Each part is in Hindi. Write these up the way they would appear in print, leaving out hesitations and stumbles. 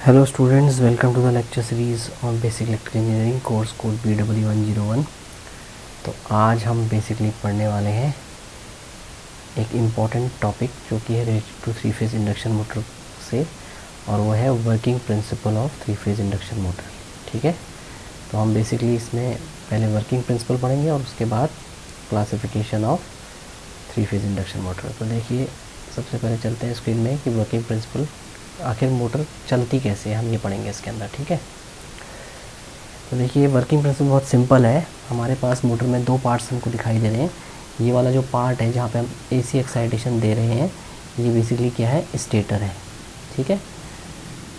Hello students, welcome to the lecture series on basic electrical engineering course code BW101। तो आज हम बेसिकली पढ़ने वाले हैं एक इम्पॉर्टेंट टॉपिक जो कि है related to three phase induction motor से, और वो है working principle of three phase induction motor. ठीक है, तो हम बेसिकली इसमें पहले वर्किंग प्रिंसिपल पढ़ेंगे और उसके बाद classification of three phase induction motor. तो देखिए, सबसे पहले चलते हैं स्क्रीन में कि वर्किंग प्रिंसिपल आखिर मोटर चलती कैसे है, हम ये पढ़ेंगे इसके अंदर। ठीक है, तो देखिए वर्किंग प्रिंसिपल बहुत सिंपल है। हमारे पास मोटर में दो पार्ट्स हमको दिखाई दे रहे हैं। ये वाला जो पार्ट है जहाँ पे हम AC एक्साइटेशन दे रहे हैं, ये बेसिकली क्या है, स्टेटर है। ठीक है,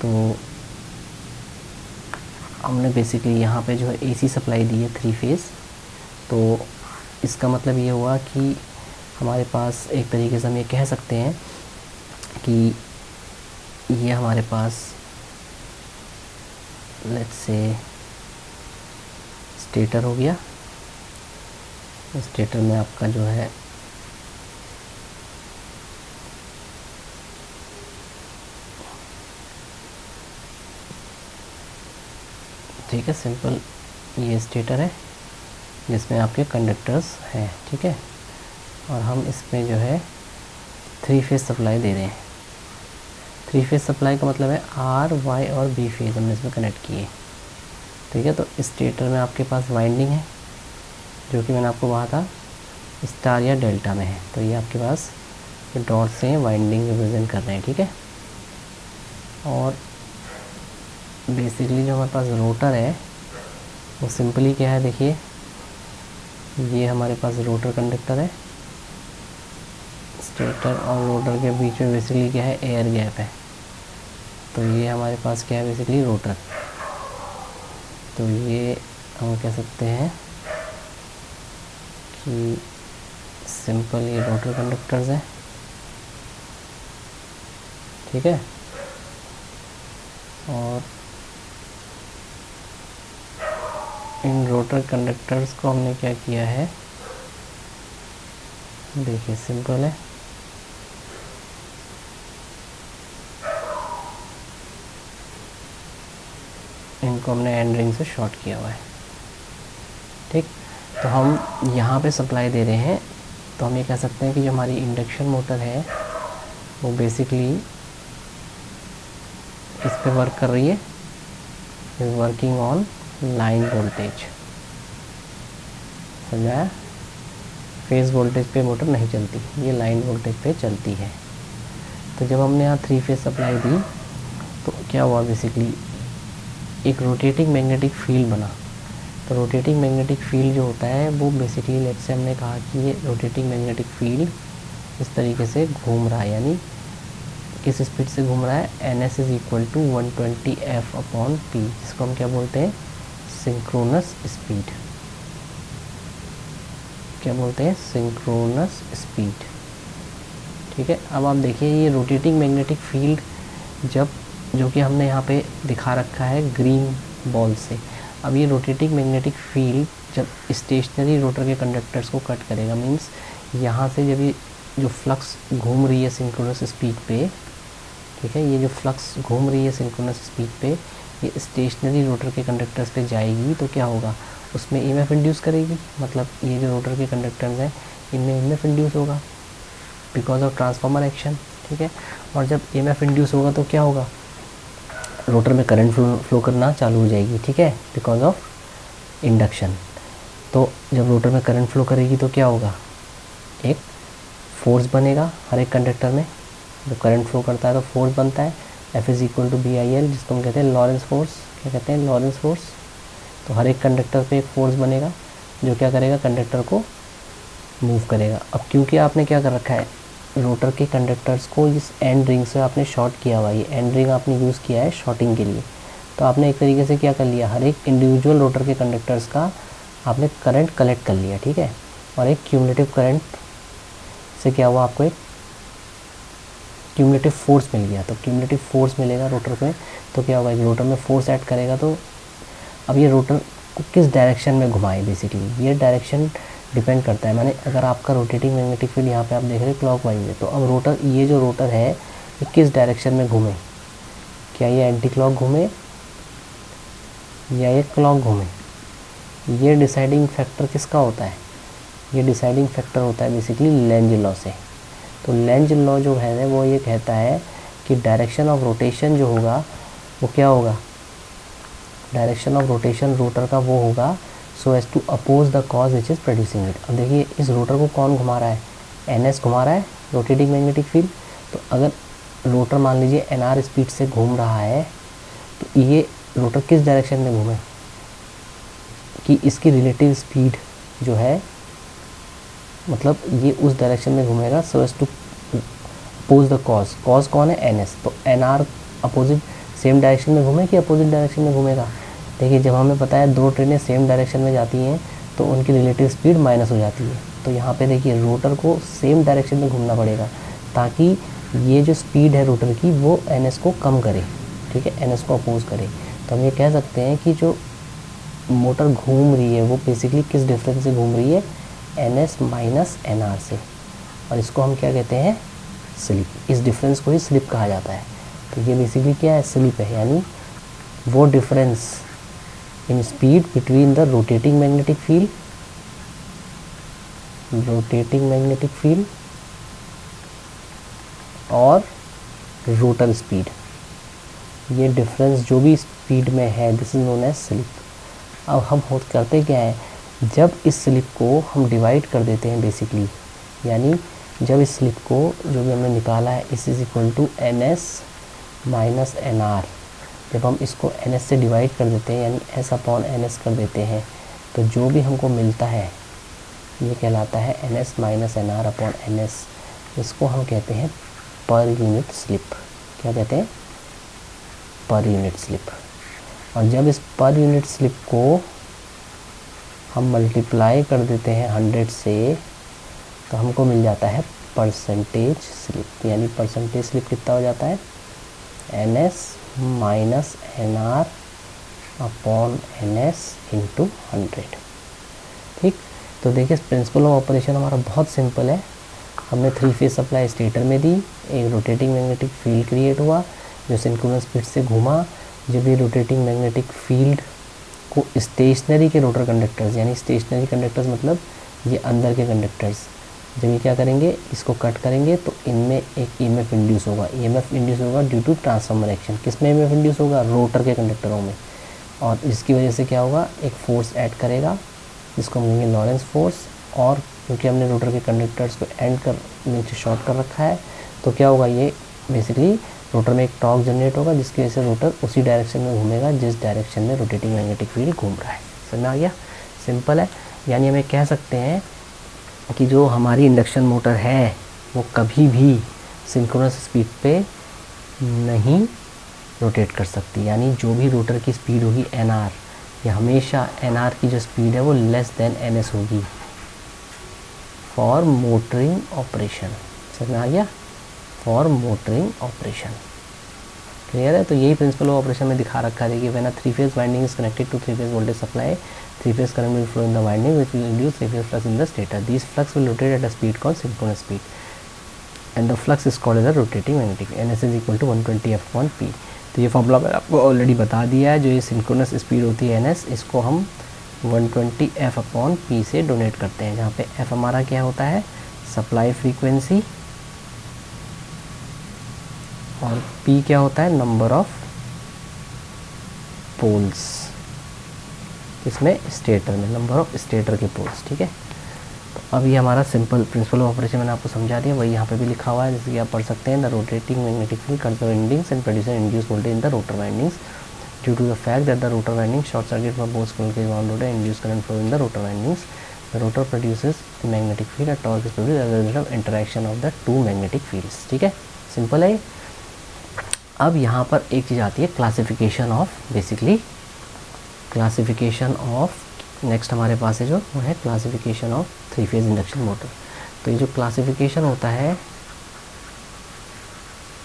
तो हमने बेसिकली यहाँ पे जो है AC सप्लाई दी है थ्री फेज़। तो इसका मतलब ये हुआ कि हमारे पास एक तरीके से हम ये कह सकते हैं कि ये हमारे पास लेट्स से स्टेटर हो गया। स्टेटर में आपका जो है ठीक है, सिंपल ये स्टेटर है जिसमें आपके कंडक्टर्स हैं। ठीक है, और हम इसमें जो है थ्री फेज़ सप्लाई दे रहे हैं। थ्री फेज़ सप्लाई का मतलब है R, Y और B फेज़ हमने इसमें कनेक्ट किए। ठीक है, तो स्टेटर में आपके पास वाइंडिंग है जो कि मैंने आपको कहा था स्टार या डेल्टा में है। तो ये आपके पास जो डॉट से वाइंडिंग रिप्रेजेंट कर रहे हैं। ठीक है, और बेसिकली जो हमारे पास रोटर है वो सिंपली क्या है, देखिए ये हमारे पास रोटर कंडक्टर है। स्टेटर और रोटर के बीच में बेसिकली क्या है, एयर गैप है। तो ये हमारे पास क्या है, बेसिकली रोटर। तो ये हम कह सकते हैं कि सिंपल ये रोटर कंडक्टर्स हैं। ठीक है, और इन रोटर कंडक्टर्स को हमने क्या किया है, देखिए सिंपल है, इनको हमने एंड रिंग से शॉर्ट किया हुआ है। ठीक, तो हम यहाँ पे सप्लाई दे रहे हैं। तो हम ये कह सकते हैं कि जो हमारी इंडक्शन मोटर है वो बेसिकली किस पे वर्क कर रही है, is working on line voltage. समझाया, फेज़ वोल्टेज पे मोटर नहीं चलती, ये लाइन वोल्टेज पे चलती है। तो जब हमने यहाँ थ्री फेज़ सप्लाई दी तो क्या हुआ, बेसिकली एक रोटेटिंग मैग्नेटिक फील्ड बना। तो रोटेटिंग मैग्नेटिक फील्ड जो होता है वो बेसिकली लेट्स से हमने कहा कि ये रोटेटिंग मैग्नेटिक फील्ड इस तरीके से घूम रहा है, यानी किस स्पीड से घूम रहा है, NS is equal to 120F/P, जिसको हम क्या बोलते हैं, सिंक्रोनस स्पीड। क्या बोलते हैं, सिंक्रोनस स्पीड। ठीक है, अब आप देखिए ये रोटेटिंग मैग्नेटिक फील्ड जब, जो कि हमने यहाँ पे दिखा रखा है ग्रीन बॉल से, अब ये रोटेटिंग मैग्नेटिक फील्ड जब स्टेशनरी रोटर के कंडक्टर्स को कट करेगा, मींस यहाँ से जब ये जो फ्लक्स घूम रही है सिंक्रोनस स्पीड पे, ठीक है, ये जो फ्लक्स घूम रही है सिंक्रोनस स्पीड पे, ये स्टेशनरी रोटर के कंडक्टर्स पे जाएगी तो क्या होगा, उसमें EMF इंड्यूस करेगी। मतलब ये जो रोटर के कंडक्टर्स हैं इनमें EMF इंड्यूस होगा बिकॉज ऑफ ट्रांसफार्मर एक्शन। ठीक है, और जब EMF इंड्यूस होगा तो क्या होगा, रोटर में करंट फ्लो करना चालू हो जाएगी। ठीक है, बिकॉज ऑफ इंडक्शन। तो जब रोटर में करंट फ्लो करेगी तो क्या होगा, एक फोर्स बनेगा हर एक कंडक्टर में। जब करंट फ्लो करता है तो फोर्स बनता है, F is equal to BIL, जिसको हम कहते हैं लॉरेंस फोर्स। क्या कहते हैं, लॉरेंस फोर्स। तो हर एक कंडक्टर पे एक फोर्स बनेगा जो क्या करेगा, कंडक्टर को मूव करेगा। अब क्योंकि आपने क्या कर रखा है, रोटर के कंडक्टर्स को इस एंड रिंग से आपने शॉर्ट किया हुआ है, ये एंड रिंग आपने यूज़ किया है शॉर्टिंग के लिए। तो आपने एक तरीके से क्या कर लिया, हर एक इंडिविजुअल रोटर के कंडक्टर्स का आपने करंट कलेक्ट कर लिया। ठीक है, और एक क्यूमुलेटिव करंट से क्या हुआ, आपको एक क्यूमुलेटिव फोर्स मिल गया। तो क्यूमुलेटिव फोर्स मिलेगा रोटर में, तो क्या होगा, रोटर में फोर्स ऐड करेगा। तो अब ये रोटर को किस डायरेक्शन में घुमाए, बेसिकली ये डायरेक्शन डिपेंड करता है। माने अगर आपका रोटेटिंग मैग्नेटिक फील्ड यहाँ पे आप देख रहे हैं क्लॉकवाइज है, तो अब रोटर, ये जो रोटर है ये किस डायरेक्शन में घूमे, क्या ये एंटी क्लॉक घूमे या ये क्लॉक घूमे? ये डिसाइडिंग फैक्टर किसका होता है? ये डिसाइडिंग फैक्टर होता है बेसिकली लेंज लॉ से। तो लेंज लॉ जो है वो ये कहता है कि डायरेक्शन ऑफ रोटेशन जो होगा वो क्या होगा? डायरेक्शन ऑफ रोटेशन रोटर का वो होगा so as to oppose the cause which is producing it. अब देखिए इस रोटर को कौन घुमा रहा है? NS घुमा रहा है, रोटेटिंग मैग्नेटिक फील्ड। तो अगर रोटर मान लीजिए NR स्पीड से घूम रहा है तो ये रोटर किस डायरेक्शन में घूमे कि इसकी रिलेटिव स्पीड जो है मतलब ये उस डायरेक्शन में घूमेगा so as to oppose the cause. Cause कौन है? NS। तो NR अपोजिट सेम डायरेक्शन में घूमे कि अपोजिट डायरेक्शन में घूमेगा? देखिए जब हमें पता है दो ट्रेनें सेम डायरेक्शन में जाती हैं तो उनकी रिलेटिव स्पीड माइनस हो जाती है। तो यहाँ पे देखिए रोटर को सेम डायरेक्शन में घूमना पड़ेगा ताकि ये जो स्पीड है रोटर की वो NS को कम करे, ठीक है, NS को अपोज करे। तो हम ये कह सकते हैं कि जो मोटर घूम रही है वो बेसिकली किस डिफरेंस से घूम रही है? NS माइनस NR से। और इसको हम क्या कहते हैं? स्लिप। इस डिफरेंस को ही स्लिप कहा जाता है। तो ये बेसिकली क्या है? स्लिप है, यानी वो difference in speed between the rotating magnetic field और रोटर स्पीड। ये डिफरेंस जो भी स्पीड में है this is known as slip. अब हम करते क्या है, जब इस स्लिप को हम डिवाइड कर देते हैं बेसिकली, यानी जब इस स्लिप को जो भी हमने निकाला है s is equal to NS minus NR, जब हम इसको NS से डिवाइड कर देते हैं यानी S अपॉन NS कर देते हैं तो जो भी हमको मिलता है ये कहलाता है NS minus NR upon NS। इसको हम कहते हैं पर यूनिट स्लिप। क्या कहते हैं? Per unit slip. और जब इस पर यूनिट स्लिप को हम मल्टीप्लाई कर देते हैं 100 से तो हमको मिल जाता है परसेंटेज स्लिप। यानी परसेंटेज स्लिप कितना हो जाता है? NS minus NR upon NS into 100। ठीक, तो देखिए प्रिंसिपल ऑफ ऑपरेशन हमारा बहुत सिंपल है। हमने 3 फेज सप्लाई स्टेटर में दी, एक रोटेटिंग मैग्नेटिक फील्ड क्रिएट हुआ जो सिंक्रोनस स्पीड से घूमा। जब ये रोटेटिंग मैग्नेटिक फील्ड को स्टेशनरी के रोटर कंडक्टर्स, यानी स्टेशनरी कंडक्टर्स मतलब ये अंदर के कंडक्टर्स, जब ये क्या करेंगे इसको कट करेंगे तो इनमें एक EMF इंड्यूस होगा। EMF इंड्यूस होगा ड्यू टू ट्रांसफॉर्मर एक्शन। किस में EMF इंड्यूस होगा? रोटर के कंडक्टरों में। और इसकी वजह से क्या होगा? एक फोर्स ऐड करेगा जिसको हम कहेंगे लॉरेंस फोर्स। और क्योंकि हमने रोटर के कंडक्टर्स को एंड कर नीचे शॉर्ट कर रखा है तो क्या होगा? ये बेसिकली रोटर में एक टॉर्क जनरेट होगा जिसकी वजह से रोटर उसी डायरेक्शन में घूमेगा जिस डायरेक्शन में रोटेटिंग मैग्नेटिक फील्ड घूम रहा है। समझ में आ गया? सिंपल है। यानी हमें कह सकते हैं कि जो हमारी इंडक्शन मोटर है वो कभी भी सिंक्रोनस स्पीड पे नहीं रोटेट कर सकती। यानी जो भी रोटर की स्पीड होगी NR, ये हमेशा NR की जो स्पीड है वो लेस देन NS होगी फॉर मोटरिंग ऑपरेशन। समझ में आ गया? For motoring operation. क्लियर है? तो यही प्रिंसिपल ऑफ ऑपरेशन में दिखा रखा है कि when a 3 phase winding is connected to 3 phase voltage supply, 3 phase current will flow in the winding which will induce 3 phase flux in the stator. These flux will rotate at a speed called synchronous speed and the flux is called as a rotating magnetic field. NS is equal to 120 F upon P। तो ये फॉर्मूला मैंने आपको ऑलरेडी बता दिया है। जो ये सिंक्रोनस स्पीड होती है NS, इसको हम 120 F अपॉन P से डोनेट करते हैं, जहाँ पे F हमारा क्या होता है? सप्लाई फ्रीक्वेंसी, और P क्या होता है? Number of poles. इसमें स्टेटर में नंबर ऑफ स्टेटर के पोल्स। ठीक है, तो अब ये हमारा सिंपल प्रिंसिपल ऑफ ऑपरेशन मैंने आपको समझा दिया, वही यहाँ पे भी लिखा हुआ है, जैसे कि आप पढ़ सकते हैं। The rotating magnetic field cuts the windings and produce induce voltage in the rotor windings due to the fact that the rotor winding short circuit for both squirrel cage wound rotor induce current flow in the rotor windings. The rotor produces magnetic field and torque is produced as a result of interaction of the two magnetic fields. ठीक है, सिंपल है। अब यहाँ पर एक चीज़ आती है classification of, basically classification of, next हमारे पास है जो वो है classification of 3 phase induction motor. तो ये जो क्लासिफिकेशन होता है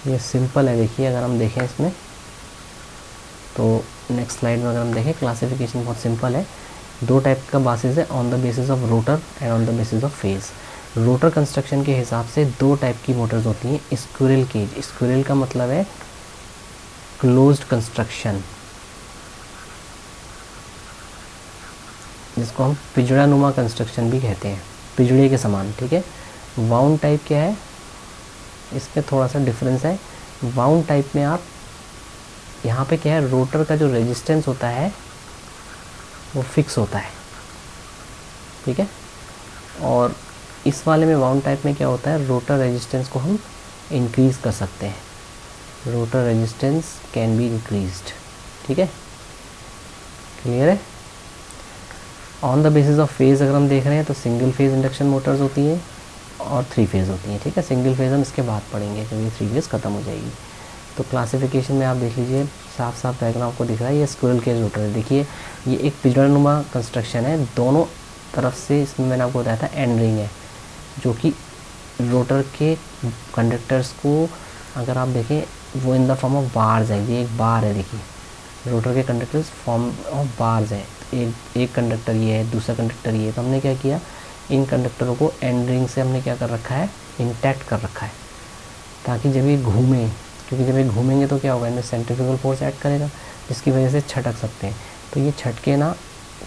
ये सिंपल है। देखिए अगर हम देखें इसमें तो नेक्स्ट स्लाइड में अगर हम देखें क्लासिफिकेशन बहुत सिंपल है। 2 टाइप का बासिस है, on the basis of rotor and on the basis of phase. Rotor construction के हिसाब से 2 टाइप की मोटर्स होती हैं। स्क्विरल केज, स्क्विरल का मतलब है क्लोज्ड कंस्ट्रक्शन, जिसको हम पिजड़ा नुमा कंस्ट्रक्शन भी कहते हैं, पिजड़े के समान, ठीक है। वाउंड टाइप क्या है, इसमें थोड़ा सा डिफरेंस है। वाउंड टाइप में आप यहाँ पे क्या है, रोटर का जो रेजिस्टेंस होता है वो फिक्स होता है, ठीक है। और इस वाले में वाउंड टाइप में क्या होता है, रोटर रेजिस्टेंस को हम इंक्रीज़ कर सकते हैं, rotor resistance can be increased, ठीक है, क्लियर है। On the basis of phase अगर हम देख रहे हैं तो सिंगल फेज़ इंडक्शन मोटर्स होती हैं और 3 फेज़ होती हैं, ठीक है। सिंगल फेज़ हम इसके बाद पढ़ेंगे क्योंकि 3 फेज़ ख़त्म हो जाएगी। तो क्लासिफिकेशन में आप देख लीजिए, साफ साफ डायग्राम आपको दिख रहा है, ये स्क्विरल केज रोटर है। देखिए ये एक पिजड़ानुमा कंस्ट्रक्शन है, दोनों तरफ से इसमें मैंने आपको बताया था एंड रिंग है, जो कि रोटर के कंडक्टर्स को अगर आप देखें वो in the form of bars है। ये एक बार है, देखिए रोटर के कंडक्टर्स फॉर्म ऑफ बार्स है। एक कंडक्टर ये है, दूसरा कंडक्टर ये है। तो हमने क्या किया, इन कंडक्टरों को एंड रिंग से हमने क्या कर रखा है, इंटैक्ट कर रखा है, ताकि जब ये घूमें, क्योंकि जब ये घूमेंगे तो क्या होगा, इनमें सेंट्रीफ्यूगल फोर्स ऐड करेगा जिसकी वजह से छटक सकते हैं। तो ये छटके ना,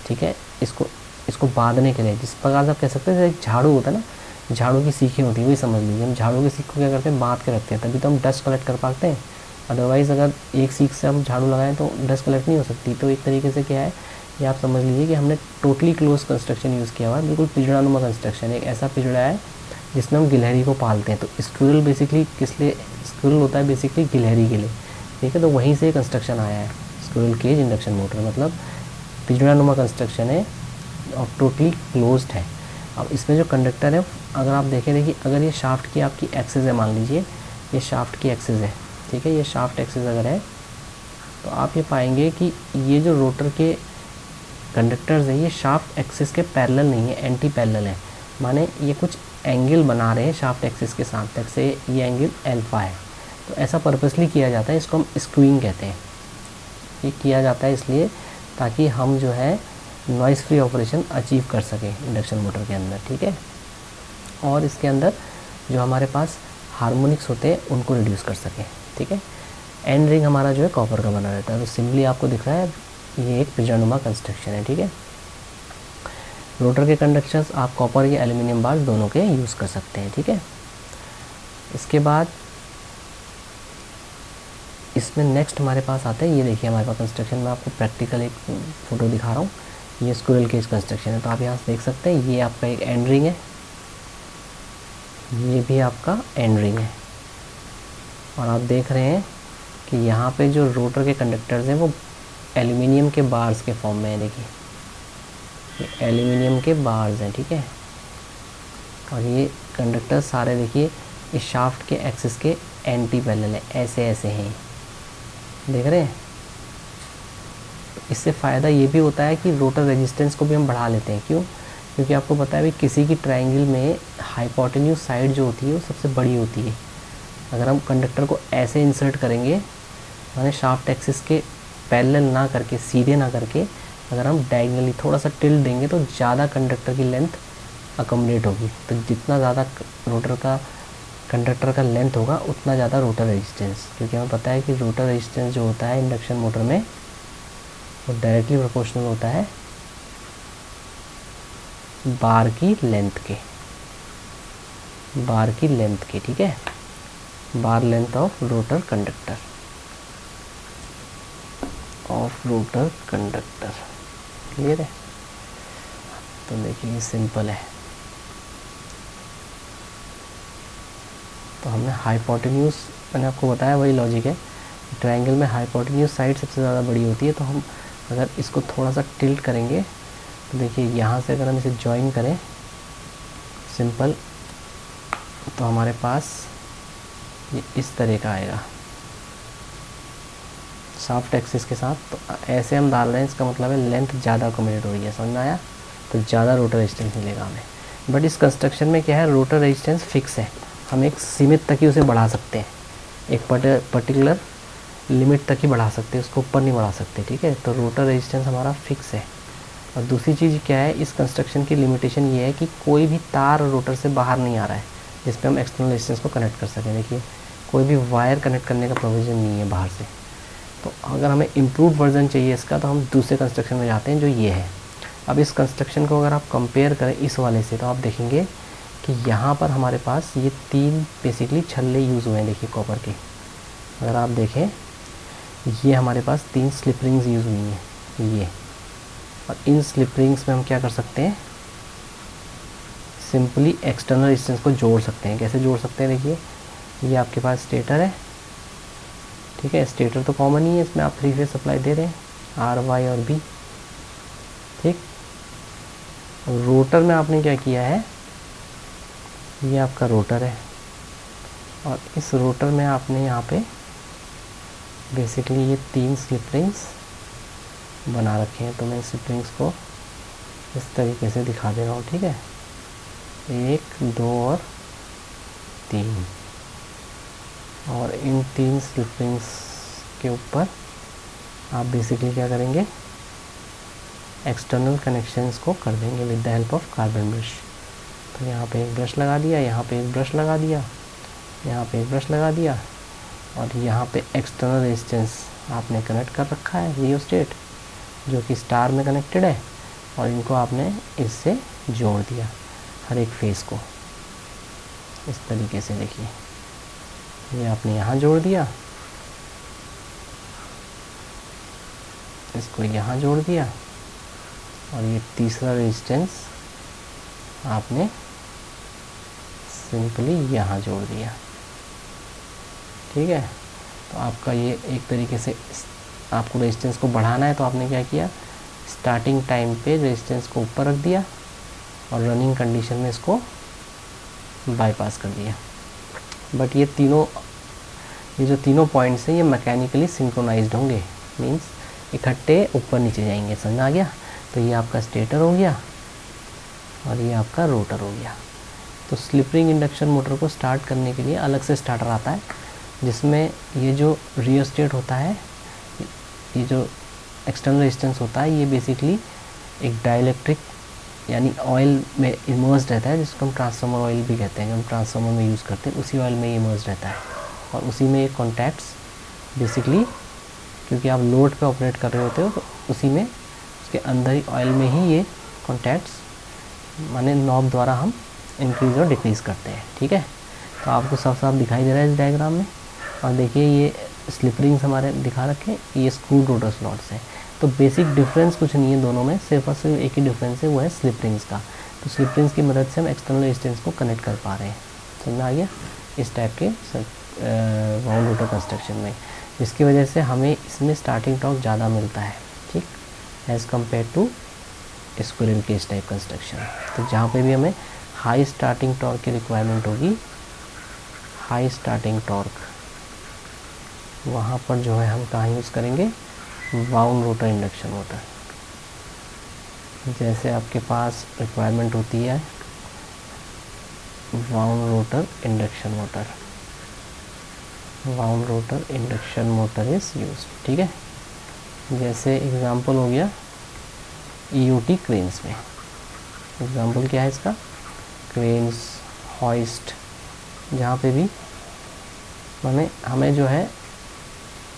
ठीक है, इसको बांधने के लिए, जिस प्रकार से आप कह सकते हैं एक झाड़ू होता है ना, झाड़ू की सीखें होती है, वही समझ लीजिए। हम झाड़ू की सीख को क्या करते हैं, बांध के रखते हैं, तभी तो हम डस्ट कलेक्ट कर पाते हैं। अदरवाइज़ अगर एक सीख से हम झाड़ू लगाएं तो डस्ट कलेक्ट नहीं हो सकती। तो एक तरीके से क्या है, ये आप समझ लीजिए कि हमने टोटली क्लोज कंस्ट्रक्शन यूज़ किया हुआ है, बिल्कुल पिजड़ानुमा कंस्ट्रक्शन। एक ऐसा पिजड़ा है जिसमें हम गिलहरी को पालते हैं। तो स्क्विरल बेसिकली किस लिए, स्क्विरल होता है बेसिकली गिलहरी के लिए, ठीक है। तो वहीं से कंस्ट्रक्शन आया है, स्क्विरल केज इंडक्शन मोटर मतलब पिजड़ानुमा कंस्ट्रक्शन है और टोटली क्लोज्ड है। अब इसमें जो कंडक्टर है, अगर आप देखें, देखिए अगर ये शाफ्ट की आपकी एक्सिस है, मान लीजिए ये शाफ्ट की एक्सिस है, ठीक है, ये शाफ्ट एक्सिस अगर है तो आप ये पाएंगे कि ये जो रोटर के कंडक्टर्स है ये शाफ्ट एक्सिस के पैरेलल नहीं है, एंटी पैरेलल है। माने ये कुछ एंगल बना रहे हैं शाफ्ट एक्सिस के साथ, तक से ये एंगल अल्फा है। तो ऐसा पर्पसली किया जाता है, इसको हम स्क्रूइंग कहते हैं। ये किया जाता है इसलिए ताकि हम जो है नॉइज़ फ्री ऑपरेशन अचीव कर सकें इंडक्शन मोटर के अंदर, ठीक है। और इसके अंदर जो हमारे पास हार्मोनिक्स होते हैं उनको रिड्यूस कर सकें, ठीक है। एंड रिंग हमारा जो है कॉपर का बना रहता है। तो सिंपली आपको दिख रहा है ये एक पिजड़ानुमा कंस्ट्रक्शन है, ठीक है। रोटर के कंडक्टर्स आप कॉपर या एल्यूमिनियम बार दोनों के यूज़ कर सकते हैं, ठीक है। इसके बाद इसमें नेक्स्ट हमारे पास आता है, ये देखिए हमारे पास कंस्ट्रक्शन में आपको प्रैक्टिकल एक फ़ोटो दिखा रहा हूँ। ये स्क्विरल केज कंस्ट्रक्शन है, तो आप यहाँ से देख सकते हैं ये आपका एक एंड रिंग है, ये भी आपका एंड रिंग है। और आप देख रहे हैं कि यहाँ पे जो रोटर के कंडक्टर्स हैं वो एल्यूमिनियम के बार्स के फॉर्म में है। देखिए ये एल्यूमिनियम के बार्स हैं, ठीक है। और ये कंडक्टर सारे देखिए इस शाफ्ट के एक्सिस के एंटी पैरेलल है, ऐसे ऐसे हैं, देख रहे हैं। इससे फ़ायदा ये भी होता है कि रोटर रेजिस्टेंस को भी हम बढ़ा लेते हैं। क्यों? क्योंकि आपको पता है भी किसी की ट्रायंगल में हाइपोटेन्यूज साइड जो होती है वो सबसे बड़ी होती है। अगर हम कंडक्टर को ऐसे इंसर्ट करेंगे, माने शाफ्ट एक्सिस के पैरेलल ना करके, सीधे ना करके, अगर हम डायगनली थोड़ा सा टिल्ट देंगे तो ज़्यादा कंडक्टर की लेंथ अकोमोडेट होगी। तो जितना ज़्यादा रोटर का कंडक्टर का लेंथ होगा उतना ज़्यादा रोटर रेजिस्टेंस, क्योंकि हमें पता है कि रोटर रेजिस्टेंस जो होता है इंडक्शन मोटर में वो डायरेक्टली प्रोपोर्शनल होता है बार की लेंथ के, बार की लेंथ के, ठीक है, bar length of rotor conductor, of rotor conductor, clear है। तो देखिए ये सिंपल है। तो हमने हाइपोटेन्यूज, मैंने आपको बताया वही लॉजिक है, ट्रायंगल में हाइपोटेन्यूज साइड सबसे ज़्यादा बड़ी होती है। तो हम अगर इसको थोड़ा सा टिल्ट करेंगे तो देखिए यहाँ से अगर हम इसे जॉइन करें सिंपल, तो हमारे पास ये इस तरह का आएगा शाफ्ट एक्सिस के साथ। तो ऐसे हम डाल रहे हैं, इसका मतलब है लेंथ ज़्यादा अकोमोडेट हो रही है, समझ में आया। तो ज़्यादा रोटर रेजिस्टेंस मिलेगा हमें। बट इस कंस्ट्रक्शन में क्या है, रोटर रेजिस्टेंस फिक्स है, हम एक सीमित तक ही उसे बढ़ा सकते हैं, एक पर्टिकुलर लिमिट तक ही बढ़ा सकते हैं, उसको ऊपर नहीं बढ़ा सकते, ठीक है। तो रोटर रेजिस्टेंस हमारा फिक्स है। और दूसरी चीज़ क्या है, इस कंस्ट्रक्शन की लिमिटेशन ये है कि कोई भी तार रोटर से बाहर नहीं आ रहा है जिस पे हम एक्सटर्नल रेजिस्टेंस को कनेक्ट कर सकें। देखिए कोई भी वायर कनेक्ट करने का प्रोविज़न नहीं है बाहर से, तो अगर हमें इम्प्रूव वर्जन चाहिए इसका तो हम दूसरे कंस्ट्रक्शन में जाते हैं जो ये है। अब इस कंस्ट्रक्शन को अगर आप कंपेयर करें इस वाले से तो आप देखेंगे कि यहाँ पर हमारे पास ये 3 बेसिकली छल्ले यूज़ हुए हैं। देखिए कॉपर के, अगर आप देखें ये हमारे पास 3 स्लिप रिंग्स यूज़ हुई हैं ये। और इन स्लिप रिंग्स में हम क्या कर सकते हैं, सिंपली एक्सटर्नल रेजिस्टेंस को जोड़ सकते हैं। कैसे जोड़ सकते हैं, देखिए ये आपके पास स्टेटर है, ठीक है। स्टेटर तो कॉमन ही है, इसमें आप 3 फेज सप्लाई दे रहे हैं आर वाई और बी, ठीक। रोटर में आपने क्या किया है, ये आपका रोटर है और इस रोटर में आपने यहाँ पे बेसिकली ये 3 स्लिप रिंग्स बना रखे हैं। तो मैं स्लिप रिंग्स को इस तरीके से दिखा दे रहा हूँ, ठीक है। 1 2 और 3, और इन 3 स्लिप रिंग्स के ऊपर आप बेसिकली क्या करेंगे, एक्सटर्नल कनेक्शंस को कर देंगे with the help of carbon brush. तो यहाँ पे एक ब्रश लगा दिया, यहाँ पे एक ब्रश लगा दिया, यहाँ पे एक ब्रश लगा दिया, और यहाँ पे एक्सटर्नल रेजिस्टेंस आपने कनेक्ट कर रखा है रियोस्टेट जो कि स्टार में कनेक्टेड है, और इनको आपने इससे जोड़ दिया हर एक फेस को इस तरीके से। देखिए ये आपने यहाँ जोड़ दिया, इसको यहाँ जोड़ दिया, और ये तीसरा रेजिस्टेंस आपने सिंपली यहाँ जोड़ दिया, ठीक है। तो आपका ये एक तरीके से आपको रेजिस्टेंस को बढ़ाना है तो आपने क्या किया, स्टार्टिंग टाइम पे रेजिस्टेंस को ऊपर रख दिया और रनिंग कंडीशन में इसको बाईपास कर दिया। बट ये जो तीनों पॉइंट्स हैं ये मैकेनिकली सिंक्रोनाइज्ड होंगे, मींस इकट्ठे ऊपर नीचे जाएंगे, समझ आ गया। तो ये आपका स्टेटर हो गया और ये आपका रोटर हो गया। तो स्लिप रिंग इंडक्शन मोटर को स्टार्ट करने के लिए अलग से स्टार्टर आता है जिसमें ये जो रियोस्टेट होता है, ये जो एक्सटर्नल रेजिस्टेंस होता है, ये बेसिकली एक डाइलेक्ट्रिक यानी ऑयल में इमर्स्ड रहता है जिसको हम ट्रांसफार्मर ऑयल भी कहते हैं। हम ट्रांसफार्मर में यूज़ करते हैं उसी ऑयल में ये इमर्स्ड रहता है, और उसी में ये कॉन्टैक्ट्स बेसिकली, क्योंकि आप लोड पे ऑपरेट कर रहे होते हो तो उसी में उसके अंदर ही ऑयल में ही ये कॉन्टैक्ट्स माने नॉब द्वारा हम इंक्रीज़ और डिक्रीज़ करते हैं, ठीक है। तो आपको साफ साफ दिखाई दे रहा है इस डायग्राम में। और देखिए ये स्लिप रिंग्स हमारे दिखा रखे हैं, ये स्क्रू रोटर स्लॉट्स हैं। तो बेसिक डिफरेंस कुछ नहीं है दोनों में, सिर्फ और सिर्फ एक ही डिफरेंस है, वो है स्लिप रिंग्स का। तो स्लिप रिंग्स की मदद से हम एक्सटर्नल रेजिस्टेंस को कनेक्ट कर पा रहे हैं, समझ में आ गया, इस टाइप के वाउंड रोटर कंस्ट्रक्शन में, जिसकी वजह से हमें इसमें स्टार्टिंग टॉर्क ज़्यादा मिलता है, ठीक, as compare to squirrel cage type construction. तो जहाँ पे भी हमें हाई स्टार्टिंग टॉर्क की रिक्वायरमेंट होगी, हाई स्टार्टिंग टॉर्क, वहाँ पर जो है हम कहाँ यूज़ करेंगे, वाउंड रोटर इंडक्शन मोटर। जैसे आपके पास रिक्वायरमेंट होती है wound rotor induction motor, wound rotor induction motor is use, ठीक है। जैसे एग्जांपल हो गया ईओटी क्रेन्स में, एग्जांपल क्या है इसका, क्रेन्स, हॉइस्ट, जहाँ पे भी हमें जो है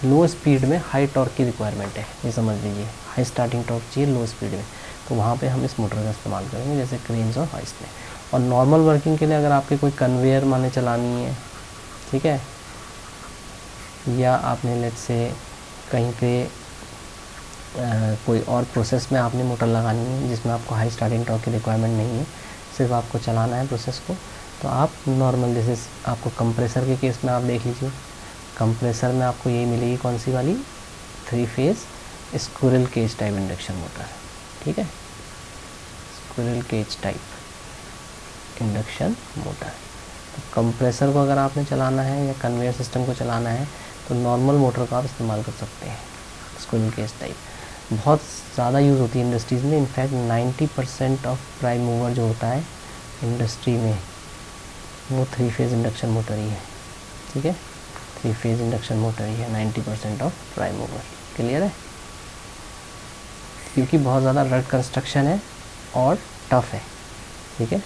लो स्पीड में हाई टॉर्क की रिक्वायरमेंट है, ये समझ लीजिए, हाई स्टार्टिंग टॉर्क चाहिए लो स्पीड में, तो वहाँ पे हम इस मोटर का इस्तेमाल करेंगे जैसे क्रेन्स और हॉइस्ट में। और नॉर्मल वर्किंग के लिए अगर आपके कोई कन्वेयर माने चलानी है, ठीक है, या आपने लेट्स से कहीं पे कोई और प्रोसेस में आपने मोटर लगानी है जिसमें आपको हाई स्टार्टिंग टॉर्क की रिक्वायरमेंट नहीं है, सिर्फ आपको चलाना है प्रोसेस को, तो आप नॉर्मल जैसे आपको कंप्रेसर के केस में आप देख लीजिए, कंप्रेसर में आपको यही मिलेगी, कौन सी वाली, 3 phase squirrel cage type induction motor, ठीक है, squirrel cage type induction motor. तो कंप्रेसर को अगर आपने चलाना है या कन्वेयर सिस्टम को चलाना है तो नॉर्मल मोटर का आप इस्तेमाल कर सकते हैं, स्क्विरल केज टाइप। बहुत ज़्यादा यूज़ होती है इंडस्ट्रीज़ में, इनफैक्ट 90% ऑफ प्राइम मूवर जो होता है इंडस्ट्री में वो 3 फेज इंडक्शन मोटर ही है, ठीक है, 3 फेज इंडक्शन मोटर ही है 90% ऑफ प्राइम मूवर। क्लियर है, क्योंकि बहुत ज़्यादा रड कंस्ट्रक्शन है और टफ है, ठीक है।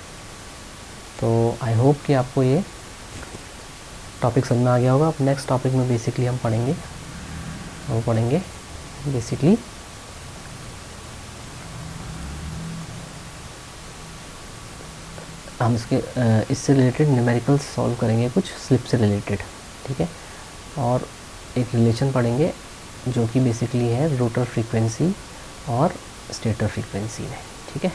तो आई होप कि आपको ये टॉपिक समझ में आ गया होगा। अब नेक्स्ट टॉपिक में बेसिकली हम पढ़ेंगे वो पढ़ेंगे बेसिकली हम इससे रिलेटेड न्यूमेरिकल्स सॉल्व करेंगे कुछ स्लिप से रिलेटेड, ठीक है। और एक रिलेशन पढ़ेंगे जो कि बेसिकली है रोटर फ्रीक्वेंसी और स्टेटर फ्रीक्वेंसी में, ठीक है।